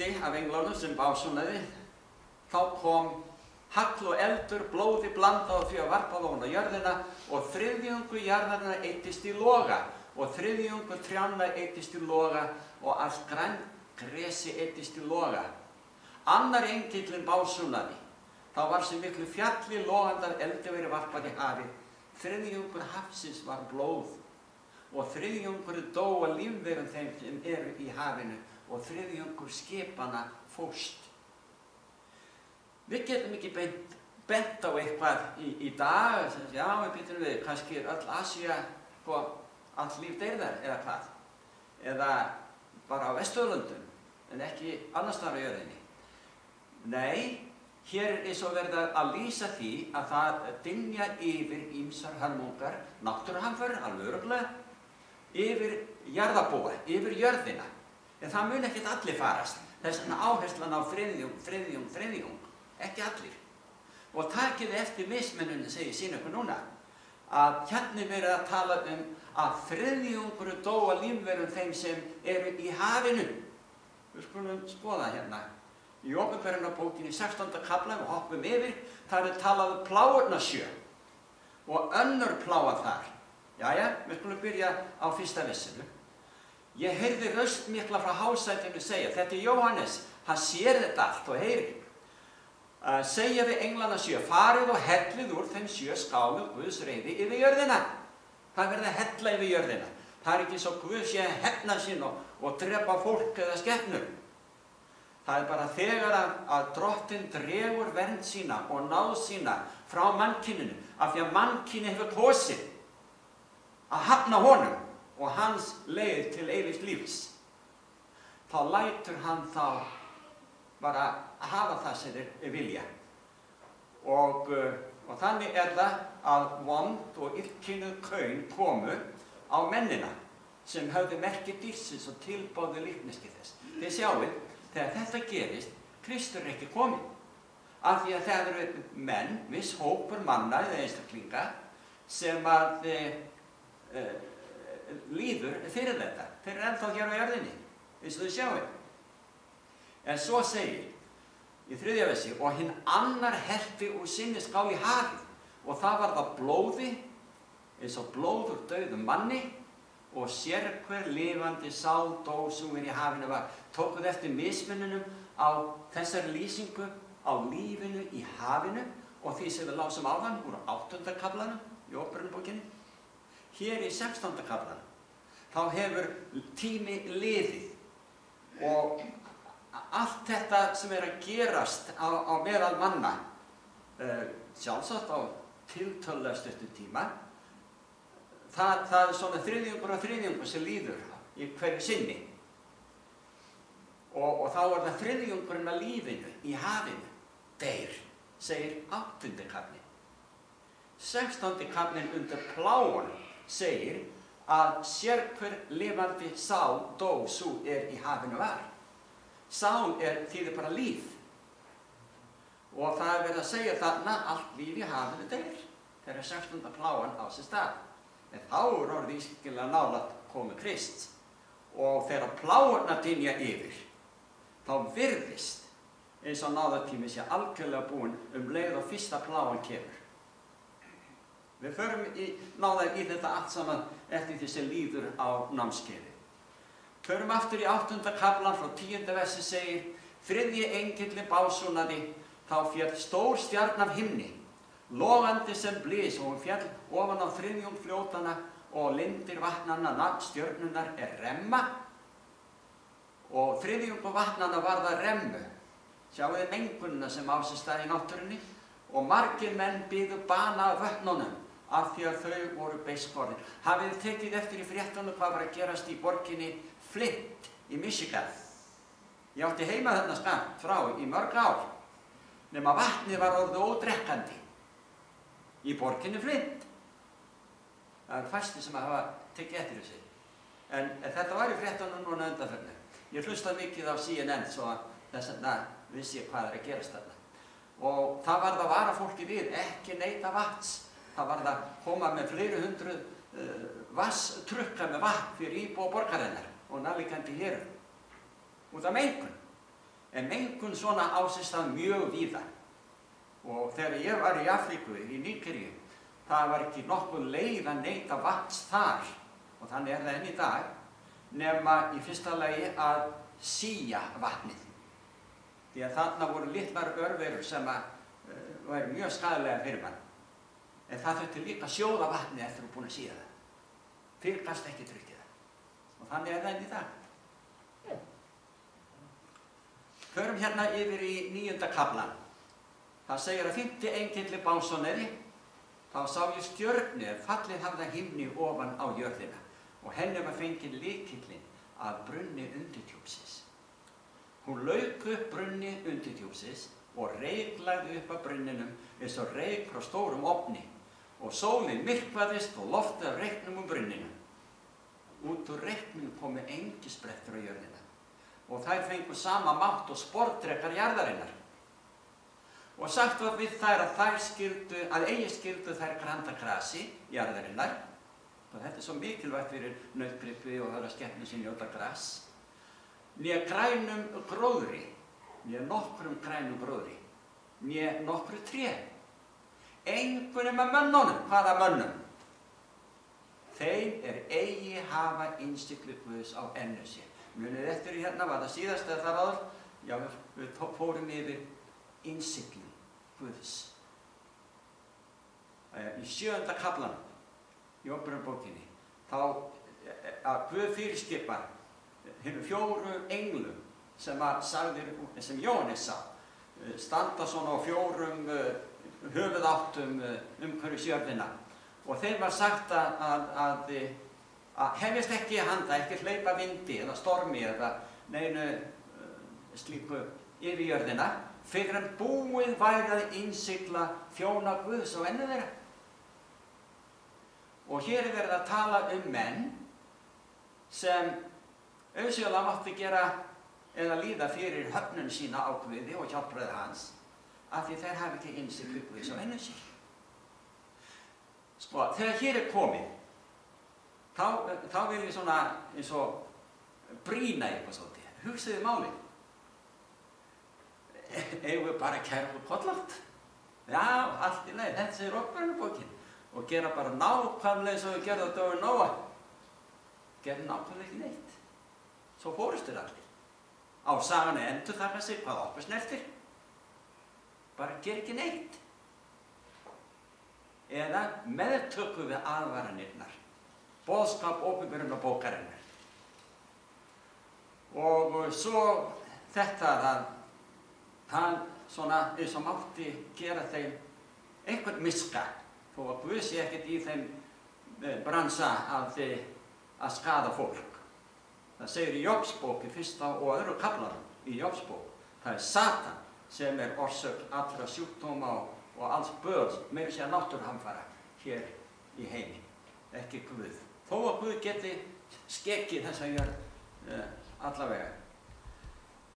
fyrsti af englunum sem básúnaði, þá kom hagl og eldur, blóði blandað því að varpað ofan á jörðina og þriðjungur jarðarinnar eyddist í loga og þriðjungur trjánna eyddist í loga og allt grænt gresi eyddist í loga. Annar engillinn básúnaði, þá var sem miklu fjalli logandar eldi verið varpað í hafi. Þriðjungur hafsins var blóð og þriðjungur dó að lífverum þeim sem eru í hafinu og þriðjungur skipanna fórst. Við getum ekki bent á eitthvað í dag, já, við býtum við, kannski öll Asía, allt líf deyr þar, eða hvað? Eða bara á Vesturlöndum, en ekki annars staðar á jörðinni. Nei, hér er eins og verið að lýsa því að það dynja yfir ýmsar hörmungar, náttúruhamfarir, alveg örugglega, yfir jarðarbúa, yfir jörðina. En það mun ekkert allir farast. Þess vegna áherslan á þriðjung, ekki allir. Og takið eftir mismununum, segi sín ykkur núna, að hérna verið að tala að þriðjungur dó að lífverum þeim sem eru í hafinu. Við skulum skoða hérna. Í Opinberunarbókinni 16. kafla, við hoppum yfir, þar er talað plágurnarsjö og önnur plága þar. Jæja, við skulum byrja á fyrsta vissinu. Ég heyrði röst mikla frá hásætinu segja, þetta er Jóhannes, hann sér þetta allt og heyrir. Segja við englana sjö, farið og hellið úr þeim sjö skálum Guðs reiði yfir jörðina. Það verði að hella yfir jörðina. Það er ekki svo Guð sé að hefna sín og drepa fólk eða skepnur. Það er bara þegar að Drottinn dregur vernd sína og náð sína frá mannkyninu, af því að mannkyni hefur kosið að hafna honum og hans leið til eilífs lífs. Þá lætur hann þá bara að hafa það sem þeir vilja. Og þannig er það að vond og illkynnuð kaun komu á mennina sem höfðu merki dýrsins og tilbáðu líkneski þess. Þið sjáið, þegar þetta gerist, Kristur er ekki kominn. Af því að það eru menn, viss hópur manna eða einstaklinga, sem að líður fyrir þetta. Þeir eru ennþá hér á jörðinni, eins og þið sjáið. En svo segir í 3. versi, og hinn annar hellti úr sinni skál í hafið, og það var það blóði, eins og blóð úr dauðum manni, og sérhver lifandi sál dó sem í hafinu var. Tókuð eftir mismununum á þessari lýsingu á lífinu í hafinu og því sem við lásum áðan úr 8. kaflanum í Opinberunarbókinni. Hér í 16. kaflanum, þá hefur tími liðið og allt þetta sem er að gerast á meðal manna, sjálfsagt á tiltölulega stuttum tíma, það er svona þriðjungur sem líður í hverju sinni. Og þá er það þriðjungurinn af lífinu í hafinu, deyr, segir 8. kaflinn. 16. kaflinn undir plágun segir að sérhver lifandi sál dó sú í hafinu var. Sál þýðir bara líf. Og það er verið að segja þarna allt líf í hafinu deyr. Þegar 16. plágan á sér stað. En þá er orðið ískillega nálægt komu Krists. Og þegar plágurnar dynja yfir, þá virðist eins og náðartími sé algjörlega búinn leið og fyrsta plágan kemur. Við förum náðar í þetta allt saman eftir því sem líður á námskeiði. Förum aftur í 8. kaflan frá 10. versi segir, þriðji engillinn básúnaði, þá féll stór stjarna af himni, logandi sem blís og hún féll ofan á þriðjung fljótana og lindir vatnanna nafn stjörnunnar remma og þriðjungur vatnanna varða remmu. Sjáu þið mengunina sem á sér stað í náttúrunni og margir menn biðu bana af vötnunum af því að þau voru beiskorðin. Hafið þið tekið eftir í fréttunum hvað var að gerast í borginni Flint í Michigan. Ég átti heima þarna skammt frá í mörg ár, nema vatnið var orðið ódrekkandi í borginni Flint. Það er fæstir sem hafa tekið eftir þessu. En þetta var í fréttunum núna undanfarið. Ég hlustaði mikið á CNN svo að þess vegna vissi ég hvað er að gerast þarna. Og það varð að vara fólki við, ekki neyta vatns. Það varð að koma með fleiri hundruð vatnstrukka með vatn fyrir íbúa borgarinnar og nærliggjandi hérum. Út af mengun. En mengun svona á sér stað mjög víða. Og þegar ég var í Afríku, í Nígeríu, það var ekki nokkuð leið að neyta vatns þar, og þannig það enn í dag, nema í fyrsta lagi að sía vatnið. Því að þarna voru litlar örverur sem væru mjög skaðlega fyrir mann. En það þurfti líka að sjóða vatnið eftir að búin að sía það. Fyrr gast ekki drukkið það. Og þannig það enn í dag. Förum hérna yfir í 9. kaflann. Það segir að 5. engilli básoneri, þá sá ég stjörnu fallið hafði að himni ofan á jörðina og henni var fenginn lykillinn að brunni undirdjúpsins. Hún lauk upp brunni undirdjúpsins og reyklagði upp af brunninum eins og reyk frá stórum ofni og sólin myrkvaðist og loftið af reyknum brunninu. Út úr reyknum komu engisbrettur á jörðina og þær fengu sama mátt og sporðdrekar jarðarinnar. Og sagt var við þær að eigi skyldu þær granda grasi jarðarinnar, og þetta svo mikilvægt fyrir nautgripi og aðra skepnur sem njóta gras, né grænum gróðri, né nokkrum grænum gróðri, né nokkru tré, engu nema mönnunum. Hvaða mönnum? Þeim eigi hafa innsigli Guðs á ennu sér. Munið eftir hérna, var það síðast eða þar áður? Já, við fórum yfir innsigli Guðs. Í 7. kaflanum, í Óperubókinni, þá að Guð fyrirskipar hinum 4 englum sem Jóhannes sá, standa svona á 4 höfuðáttum umhverfis jörðina. Og þeim var sagt að hefjast ekki handa, ekki hleypa vindi eða stormi eða neinu slíku yfir jörðina, fyrir en búið væri að innsigla þjóna Guðs á ennu þeirra. Og hér verið að tala menn sem auðsjálega mátti gera eða líða fyrir höfnun sína á Guði og hjálpræði hans, af því þeir hafi ekki innsiglu Guðs á ennu sér. Sko, þegar hér komið, þá vil ég svona eins og brýna eitthvað svolítið. Hugsaðu málið. Eigum við bara að kæra okkur kollátt? Já, allt í lagi, þetta segir Óperubókin. Og gera bara nákvæmlega eins og við gerðum á dögum Nóa. Gerðum nákvæmlega ekki neitt. Svo fórust þeir allir. Á sagan endurtaka sig hvað okkur snertir. Bara gera ekki neitt. Eða meðtökum við aðvaranirnar. Boðskap Óperubókarinnar. Og svo þetta það svona eins og mátti gera þeim einhvern miska, þó að Guð sé ekkert í þeim bransa að skaða fólk. Það segir í Jóbsbók í 1. og 2. kaflanum í Jóbsbók. Það Satan sem orsök allra sjúkdóma og alls böls, meira segja náttúruhamfara hér í heimi, ekki Guð. Þó að Guð geti skekið þessa jörð allavega.